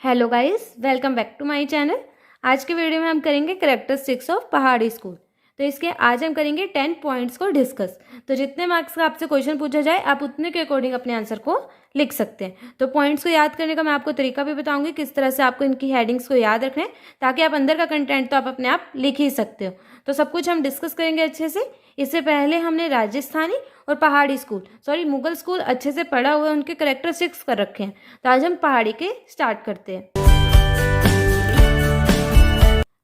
Hello guys, welcome back to my channel. आज के video में हम करेंगे कैरेक्टरिस्टिक्स ऑफ पहाड़ी स्कूल। तो इसके आज हम करेंगे 10 पॉइंट्स को डिस्कस। तो जितने मार्क्स का आपसे क्वेश्चन पूछा जाए आप उतने के अकॉर्डिंग अपने आंसर को लिख सकते हैं। तो पॉइंट्स को याद करने का मैं आपको तरीका भी बताऊंगी, किस तरह से आपको इनकी हेडिंग्स को याद रखना है, ताकि आप अंदर का कंटेंट तो आप अपने आप लिख ही सकते हो। तो सब कुछ हम डिस्कस करेंगे अच्छे से। इससे पहले हमने राजस्थानी और पहाड़ी मुगल स्कूल अच्छे से पढ़ा हुआ है, उनके कैरेक्टरिस्टिक्स कर रखे हैं। तो आज हम पहाड़ी के स्टार्ट करते हैं।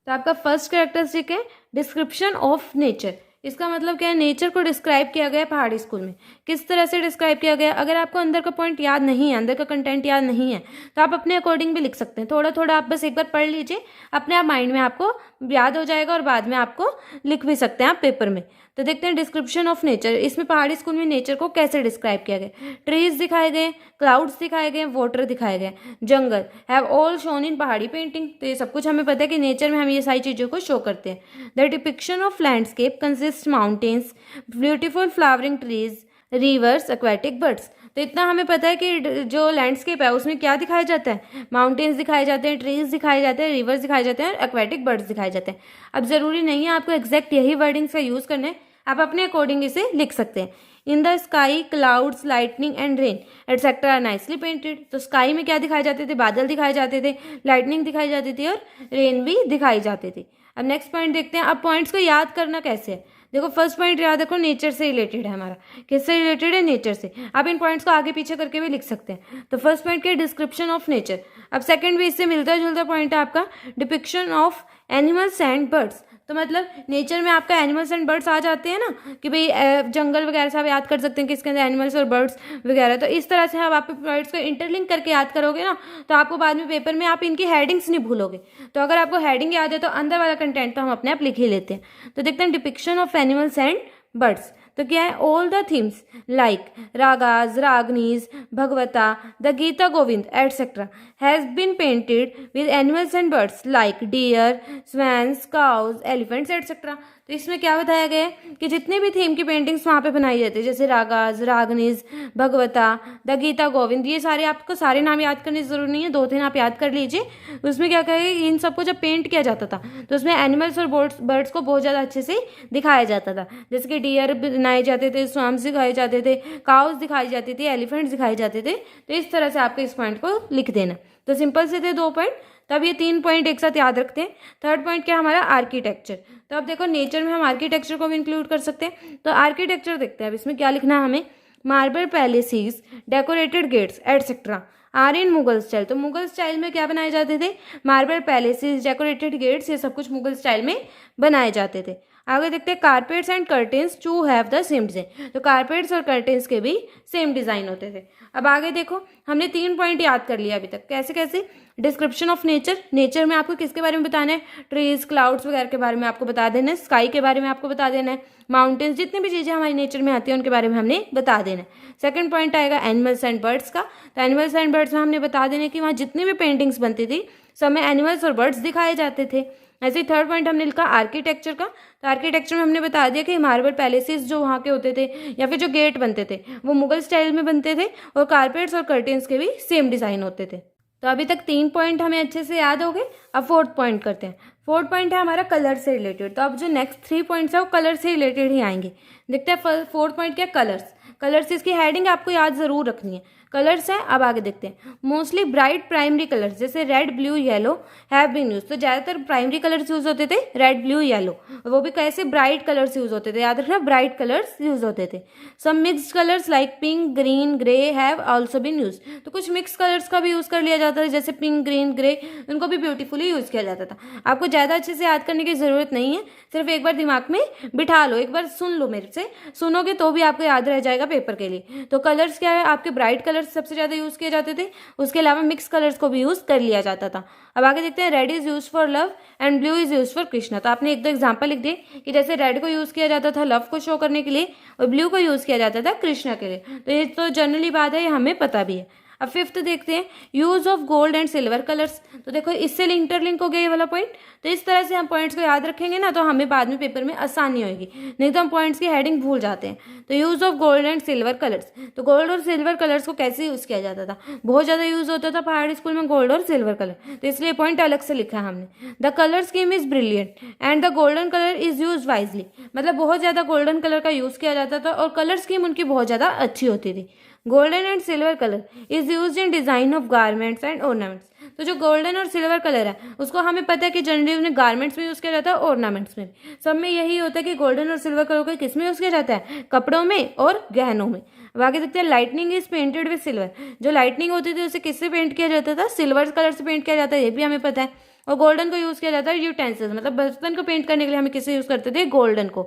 तो आपका फर्स्ट कैरेक्टरिस्टिक है डिस्क्रिप्शन ऑफ नेचर। इसका मतलब क्या है, नेचर को डिस्क्राइब किया गया है पहाड़ी स्कूल में। किस तरह से डिस्क्राइब किया गया? अगर आपको अंदर का पॉइंट याद नहीं है, अंदर का कंटेंट याद नहीं है, तो आप अपने अकॉर्डिंग भी लिख सकते हैं। थोड़ा थोड़ा आप बस एक बार पढ़ लीजिए, अपने आप माइंड में आपको याद हो जाएगा और बाद में आपको लिख भी सकते हैं आप पेपर में। तो देखते हैं डिस्क्रिप्शन ऑफ नेचर। इसमें पहाड़ी स्कूल में नेचर को कैसे डिस्क्राइब किया गया। ट्रीज दिखाए गए, क्लाउड्स दिखाए गए, वाटर दिखाए गए, जंगल हैव ऑल शोन इन पहाड़ी पेंटिंग। तो ये सब कुछ हमें पता है कि नेचर में हम ये सारी चीज़ों को शो करते हैं। The depiction of landscape consist mountains, beautiful flowering trees, reverse, aquatic birds. तो इतना हमें पता है कि जो लैंडस्केप है उसमें क्या दिखाया जाता है, माउंटेन्स दिखाए जाते हैं, ट्रीज दिखाए जाते हैं, रिवर्स दिखाए जाते हैं और एक्वेटिक बर्ड्स दिखाए जाते हैं। अब जरूरी नहीं है आपको एग्जैक्ट यही वर्डिंग्स का यूज करना है, आप अपने अकॉर्डिंग इसे लिख सकते हैं। In the sky clouds, lightning and rain etcetera are nicely painted. तो स्काई में क्या दिखाए जाते थे? बादल दिखाए जाते थे, लाइटनिंग दिखाई जाती थी और रेन भी दिखाई जाती थी। अब नेक्स्ट पॉइंट देखते हैं। अब पॉइंट्स को याद करना कैसे है। देखो फर्स्ट पॉइंट याद रखो, नेचर से रिलेटेड है हमारा। किससे रिलेटेड है? नेचर से। आप इन पॉइंट्स को आगे पीछे करके भी लिख सकते हैं। तो फर्स्ट पॉइंट क्या? Description of nature. अब सेकंड भी इससे मिलता जुलता पॉइंट है आपका, depiction of animals and birds. तो मतलब नेचर में आपका एनिमल्स एंड बर्ड्स आ जाते हैं ना, कि भाई जंगल वगैरह से आप याद कर सकते हैं कि इसके अंदर एनिमल्स और बर्ड्स वगैरह। तो इस तरह से आप वर्ड्स को इंटरलिंक करके याद करोगे ना, तो आपको बाद में पेपर में आप इनकी हेडिंग्स नहीं भूलोगे। तो अगर आपको हेडिंग याद है तो अंदर वाला कंटेंट तो हम अपने आप लिख ही लेते हैं। तो देखते हैं depiction of animals and birds. तो क्या है? All the themes like ragas, raginis, Bhagavata, the Gita Govinda etcetera has been painted with animals and birds like deer, swans, cows, elephants etcetera. तो इसमें क्या बताया गया है कि जितने भी थीम की पेंटिंग्स वहाँ पे बनाई जाती है, जैसे रागाज, रागनीज, भगवता, द गीता गोविंद, ये सारे आपको सारे नाम याद करने की जरूरत नहीं है, 2-3 आप याद कर लीजिए। उसमें क्या कहेगा, इन सबको जब पेंट किया जाता था तो उसमें एनिमल्स और बर्ड्स को बहुत ज़्यादा अच्छे से दिखाया जाता था। जैसे कि डियर बनाए जाते थे, स्वाम्स दिखाए जाते थे, काउस दिखाई जाती थी, एलिफेंट्स दिखाए जाते थे। तो इस तरह से आपको इस पॉइंट को लिख देना। तो सिंपल से थे 2 पॉइंट, तब ये 3 पॉइंट एक साथ याद रखते हैं। थर्ड पॉइंट क्या हमारा? आर्किटेक्चर। तो अब देखो नेचर में हम आर्किटेक्चर को भी इंक्लूड कर सकते हैं। तो आर्किटेक्चर देखते हैं अब इसमें क्या लिखना है हमें। Marble palaces, decorated gates etcetera are in Mughal style. तो मुगल स्टाइल में क्या बनाए जाते थे? मार्बल पैलेसेस, डेकोरेटेड गेट्स, ये सब कुछ मुगल स्टाइल में बनाए जाते थे। आगे देखते हैं carpets and curtains to have the same design. तो कारपेट्स और कर्टेन्स के भी सेम डिजाइन होते थे। अब आगे देखो, हमने 3 पॉइंट याद कर लिया अभी तक। कैसे कैसे? Description of nature. नेचर में आपको किसके बारे में बताना है? ट्रीज, क्लाउड्स वगैरह के बारे में आपको बता देना है। स्काई के बारे में आपको बता देना है। माउंटेन्स, जितनी भी चीज़ें हमारी नेचर में आती है उनके बारे में हमने बता देना है। सेकंड पॉइंट आएगा एनिमल्स एंड बर्ड्स का। तो एनिमल्स एंड बर्ड्स में हमने बता देना है कि वहाँ जितनी भी पेंटिंग्स बनती थी सब में एनिमल्स और बर्ड्स दिखाए जाते थे। ऐसे ही थर्ड पॉइंट हमने लिखा आर्किटेक्चर का। तो आर्किटेक्चर में हमने बता दिया कि मार्बल पैलेसेस जो वहाँ के होते थे या फिर जो गेट बनते थे वो मुगल स्टाइल में बनते थे और कारपेट्स और कर्टेन्स के भी सेम डिज़ाइन होते थे। तो अभी तक 3 पॉइंट हमें अच्छे से याद हो गए। अब फोर्थ पॉइंट करते हैं। फोर्थ पॉइंट है हमारा कलर से रिलेटेड। तो अब जो नेक्स्ट 3 पॉइंट्स है वो कलर से रिलेटेड ही आएंगे। देखते हैं फोर्थ पॉइंट क्या? कलर्स। कलर्स, इसकी हेडिंग आपको याद जरूर रखनी है। कलर्स है, अब आगे देखते हैं। मोस्टली ब्राइट प्राइमरी कलर्स जैसे red, blue, yellow have been use. तो ज़्यादातर प्राइमरी कलर्स यूज होते थे, रेड, ब्लू, येलो। वो भी कैसे? ब्राइट कलर्स यूज होते थे, याद रखना ब्राइट कलर्स यूज होते थे। Some mixed colours like pink, green, grey have also been use. तो कुछ मिक्स कलर्स का भी यूज कर लिया जाता था, जैसे पिंक, ग्रीन, ग्रे, उनको भी ब्यूटीफुली यूज किया जाता था। आपको ज़्यादा अच्छे से याद करने की जरूरत नहीं है, सिर्फ एक बार दिमाग में बिठा लो, एक बार सुन लो, मेरे से सुनोगे तो भी आपको याद रह जाएगा पेपर के लिए। तो कलर्स क्या है? आपके ब्राइट कलर्स सबसे ज़्यादा यूज़ किए जाते थे, उसके अलावा मिक्स कलर्स को भी यूज़ कर लिया जाता था। अब आगे देखते हैं। Red is use for love and blue is use for Krishna. तो आपने 1-2 एग्जाम्पल लिख दिए कि जैसे रेड को यूज़ किया जाता था लव को शो करने के लिए और ब्लू को यूज़ किया जाता था कृष्णा के लिए। तो ये तो जनरली बात है, ये हमें पता भी है। अब फिफ्थ देखते हैं, use of gold and silver colours. तो देखो इससे इंटरलिंक हो गया ये वाला पॉइंट। तो इस तरह से हम पॉइंट्स को याद रखेंगे ना, तो हमें बाद में पेपर में आसानी होगी, नहीं तो हम पॉइंट्स की हेडिंग भूल जाते हैं। तो use of gold and silver colours, तो गोल्ड और सिल्वर कलर्स को कैसे यूज किया जाता था, बहुत ज्यादा यूज होता था पहाड़ी स्कूल में गोल्ड और सिल्वर कलर, तो इसलिए पॉइंट अलग से लिखा है हमने। The colour scheme is brilliant and the golden colour is use wisely, मतलब बहुत ज्यादा गोल्डन कलर का यूज किया जाता था और कलर स्कीम उनकी बहुत ज्यादा अच्छी होती थी। Golden and silver colour is use in design of garments and ornaments, तो जो गोल्डन और सिल्वर कलर है उसको हमें पता है कि जनरली उन्हें गारमेंट्स में यूज किया जाता है, ऑर्नामेंट्स में भी। सब में यही होता है कि गोल्डन और सिल्वर कलर को किस में यूज किया जाता है, कपड़ों में और गहनों में। अब आगे देखते हैं, lightning is painted with silver, जो लाइटनिंग होती थी उसे किससे पेंट किया जाता था, सिल्वर कलर से पेंट किया जाता है, ये भी हमें पता है। और गोल्डन को यूज किया जाता है यूटेंसिल्स, मतलब बर्तन को पेंट करने के लिए हमें किसे यूज करते थे, गोल्डन को,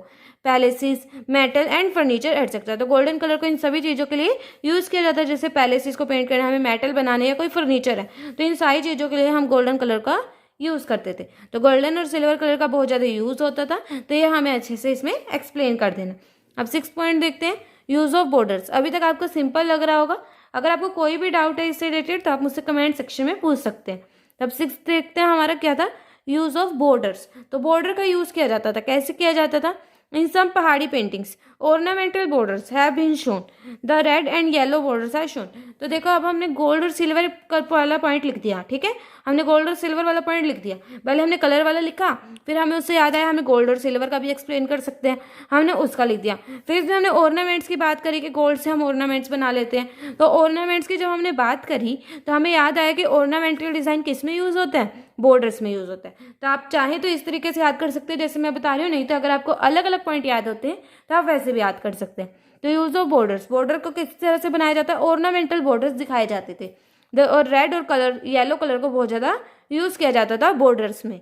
पैलेसिस, मेटल एंड फर्नीचर एटसेट्रा। तो गोल्डन कलर को इन सभी चीजों के लिए यूज किया जाता है, जैसे पैलेसिस को पेंट करना, हमें मेटल बनाने या कोई फर्नीचर है, तो इन सारी चीजों के लिए हम गोल्डन कलर का यूज करते थे। तो गोल्डन और सिल्वर कलर का बहुत ज्यादा यूज होता था, तो ये हमें अच्छे से इसमें एक्सप्लेन कर देना। अब 6 पॉइंट देखते हैं, यूज ऑफ बॉर्डर्स। अभी तक आपको सिंपल लग रहा होगा, अगर आपको कोई भी डाउट है इससे रिलेटेड तो आप मुझसे कमेंट सेक्शन में पूछ सकते हैं। तब 6 देखते हैं हमारा क्या था, यूज ऑफ बॉर्डर्स। तो बॉर्डर का यूज किया जाता था, कैसे किया जाता था, इन सम पहाड़ी paintings ornamental borders have been shown, the red and yellow borders are shown। तो देखो अब हमने गोल्ड और सिल्वर वाला पॉइंट लिख दिया, ठीक है, हमने गोल्ड और सिल्वर वाला पॉइंट लिख दिया, पहले हमने कलर वाला लिखा, फिर हमें उससे याद आया हमें गोल्ड और सिल्वर का भी एक्सप्लेन कर सकते हैं, हमने उसका लिख दिया। फिर इसमें हमने ऑर्नामेंट्स की बात करी कि गोल्ड से हम ऑर्नामेंट्स बना लेते हैं, तो ऑर्नामेंट्स की जब हमने बात करी तो हमें याद आया कि ऑर्नामेंटल डिजाइन किस में यूज होता है, बॉर्डर्स में यूज होता है। तो आप चाहें तो इस तरीके से याद कर सकते हैं जैसे मैं बता रही हूँ, नहीं तो अगर आपको अलग अलग पॉइंट याद होते हैं तो आप वैसे भी याद कर सकते हैं। तो यूज ऑफ बॉर्डर्स, बॉर्डर को किस तरह से बनाया जाता है, ऑर्नामेंटल बॉर्डर्स दिखाए जाते थे। और रेड और कलर येलो कलर को बहुत ज्यादा यूज किया जाता था बॉर्डर्स में।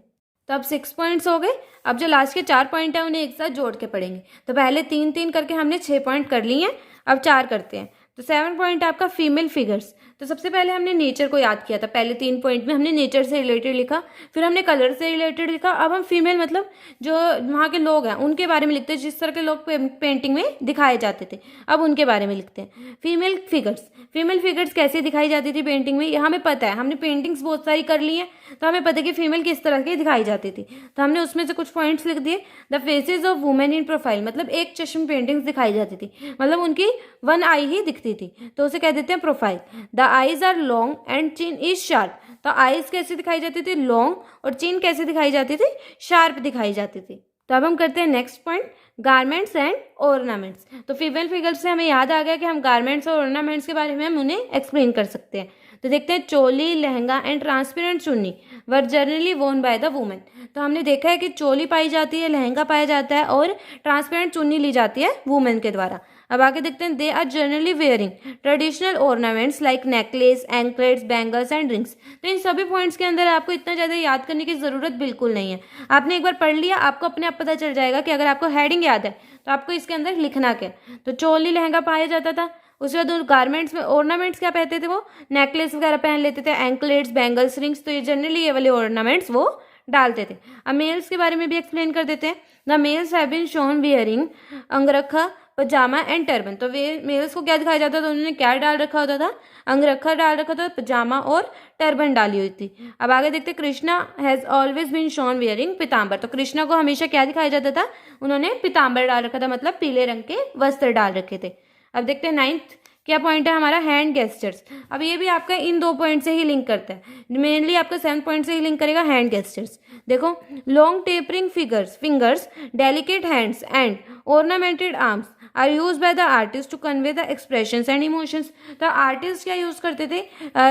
तो अब 6 पॉइंट्स हो गए। अब जो लास्ट के 4 पॉइंट है उन्हें एक साथ जोड़ के पढ़ेंगे। तो पहले 3-3 करके हमने 6 पॉइंट कर लिए हैं, अब 4 करते हैं। तो 7 पॉइंट आपका फीमेल फिगर्स। तो सबसे पहले हमने नेचर को याद किया था, पहले 3 पॉइंट में हमने नेचर से रिलेटेड लिखा, फिर हमने कलर से रिलेटेड लिखा। अब हम फीमेल मतलब जो वहाँ के लोग हैं उनके बारे में लिखते हैं, जिस तरह के लोग पेंटिंग में दिखाए जाते थे, अब उनके बारे में लिखते हैं। फीमेल फिगर्स, फीमेल फिगर्स कैसे दिखाई जाती थी पेंटिंग में, ये हमें पता है, हमने पेंटिंग्स बहुत सारी कर ली है, तो हमें पता है कि फीमेल किस तरह की दिखाई जाती थी। तो हमने उसमें से कुछ पॉइंट्स लिख दिए। The faces of women in profile, मतलब एक चश्म पेंटिंग्स दिखाई जाती थी, मतलब उनकी 1 आई ही दिखती थी, तो उसे कह देते हैं profile. The eyes are long and chin is sharp, तो आईज कैसे दिखाई जाती थी, लॉन्ग, और चिन कैसे दिखाई जाती थी, शार्प दिखाई जाती थी। तो अब हम करते हैं next point, garments and ornaments. तो फीमेल फिगर से हमें याद आ गया कि हम गारमेंट्स और ऑर्नामेंट्स के बारे में हम उन्हें एक्सप्लेन कर सकते हैं। तो देखते हैं, चोली, लहंगा एंड ट्रांसपेरेंट चुन्नी वर जनरली वोन बाय द वुमेन। तो हमने देखा है कि चोली पाई जाती है, लहंगा पाया जाता है और ट्रांसपेरेंट चुन्नी ली जाती है वुमेन के द्वारा। अब आगे देखते हैं, they are generally wearing traditional ornaments like necklace, anklets, bangles and rings. तो इन सभी पॉइंट्स के अंदर आपको इतना ज़्यादा याद करने की ज़रूरत बिल्कुल नहीं है, आपने एक बार पढ़ लिया, आपको अपने आप पता चल जाएगा कि अगर आपको हेडिंग याद है तो आपको इसके अंदर लिखना क्या। तो चोली लहंगा पाया जाता था, उसके बाद गारमेंट्स में ऑर्नामेंट्स क्या पहनते थे, वो नेकलेस वगैरह पहन लेते थे, एंकलेट्स, बैंगल्स, रिंग्स, तो ये जनरली ये वाले ऑर्नामेंट्स वो डालते थे। अब मेल्स के बारे में भी एक्सप्लेन कर देते हैं। The males have been shown wearing angrakha, pajama and turban. तो वे मेल्स को क्या दिखाया जाता था, उन्होंने क्या डाल रखा होता था, अंगरखा डाल रखा था, पजामा और टर्बन डाली हुई थी। अब आगे देखते हैं, Krishna has always been shown wearing pitambar. तो कृष्णा को हमेशा क्या दिखाया जाता था, उन्होंने पीताम्बर डाल रखा था, मतलब पीले रंग के वस्त्र डाल रखे थे। अब देखते हैं 9th क्या पॉइंट है हमारा, हैंड गेस्चर्स। अब ये भी आपका इन 2 पॉइंट से ही लिंक करता है, मेनली आपका 7 पॉइंट से ही लिंक करेगा हैंड गेस्चर्स। देखो, long tapering fingers, delicate hands and ornamented arms are used by the artist to convey the expressions and emotions. तो आर्टिस्ट क्या यूज करते थे,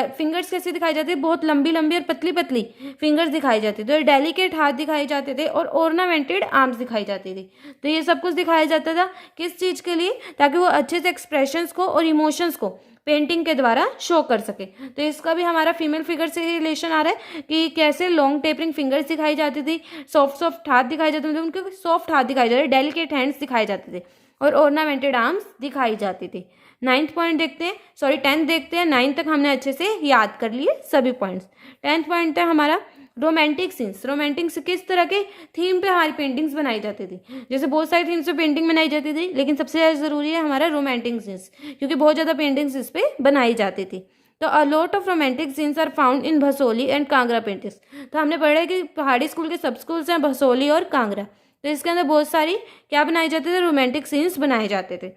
फिंगर्स कैसे दिखाई जाती थी, बहुत लंबी लंबी और पतली पतली फिंगर्स दिखाई जाती थी, और डेलिकेट हाथ दिखाए जाते थे, और ऑर्नामेंटेड आर्म्स दिखाई जाती थी। तो ये सब कुछ दिखाया जाता था किस चीज के लिए, ताकि वो अच्छे से एक्सप्रेशंस को और इमोशंस को पेंटिंग के द्वारा शो कर सके। तो इसका भी हमारा फीमेल फिगर से रिलेशन आ रहा है कि कैसे लॉन्ग टेपरिंग फिंगर्स दिखाई जाती थी, सॉफ्ट हाथ दिखाई जाते थे, उनके सॉफ्ट हाथ दिखाई जाते थे, डेलिकेट हैंड्स दिखाए जाते थे, और ऑर्नामेंटेड आर्म्स दिखाई जाती थी। 9th पॉइंट देखते हैं, 10th देखते हैं। 9 तक हमने अच्छे से याद कर लिए सभी पॉइंट्स। 10th पॉइंट है हमारा रोमांटिक सीन्स। रोमांटिक से किस तरह के थीम पे हमारी पेंटिंग्स बनाई जाती थी, जैसे बहुत सारी थीम्स पे पेंटिंग बनाई जाती थी, लेकिन सबसे ज़्यादा ज़रूरी है हमारा रोमांटिक सीन्स, क्योंकि बहुत ज़्यादा पेंटिंग्स इस पे बनाई जाती थी। तो a lot of romantic scenes are found in Basohli and Kangra paintings. तो हमने पढ़ा है कि पहाड़ी स्कूल के सब स्कूल्स हैं भसोली और कांगड़ा, तो इसके अंदर बहुत सारी क्या बनाए जाते थे, रोमांटिक सीन्स बनाए जाते थे।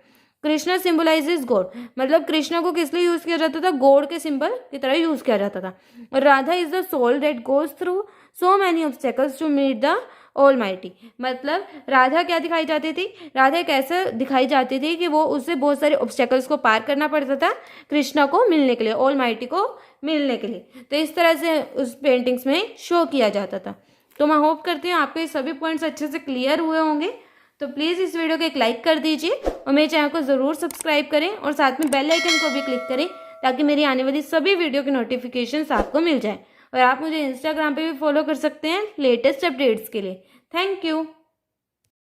कृष्णा सिंबलाइजेज गॉड, मतलब कृष्णा को किस लिए यूज किया जाता था, गॉड के सिंबल की तरह यूज किया जाता था। और Radha is the soul that goes through so many obstacles to meet the almighty, मतलब राधा क्या दिखाई जाती थी, राधा एक ऐसा दिखाई जाती थी कि वो उससे बहुत सारे ऑब्स्टेकल्स को पार करना पड़ता था कृष्णा को मिलने के लिए, ऑल माइटी को मिलने के लिए। तो इस तरह से उस पेंटिंग्स में शो किया जाता था। तो मैं होप करती हूँ आपके सभी पॉइंट्स अच्छे से क्लियर हुए होंगे। तो प्लीज़ इस वीडियो को एक लाइक कर दीजिए और मेरे चैनल को ज़रूर सब्सक्राइब करें और साथ में बेल आइकन को भी क्लिक करें ताकि मेरी आने वाली सभी वीडियो की नोटिफिकेशंस आपको मिल जाए। और आप मुझे इंस्टाग्राम पे भी फॉलो कर सकते हैं लेटेस्ट अपडेट्स के लिए। Thank you.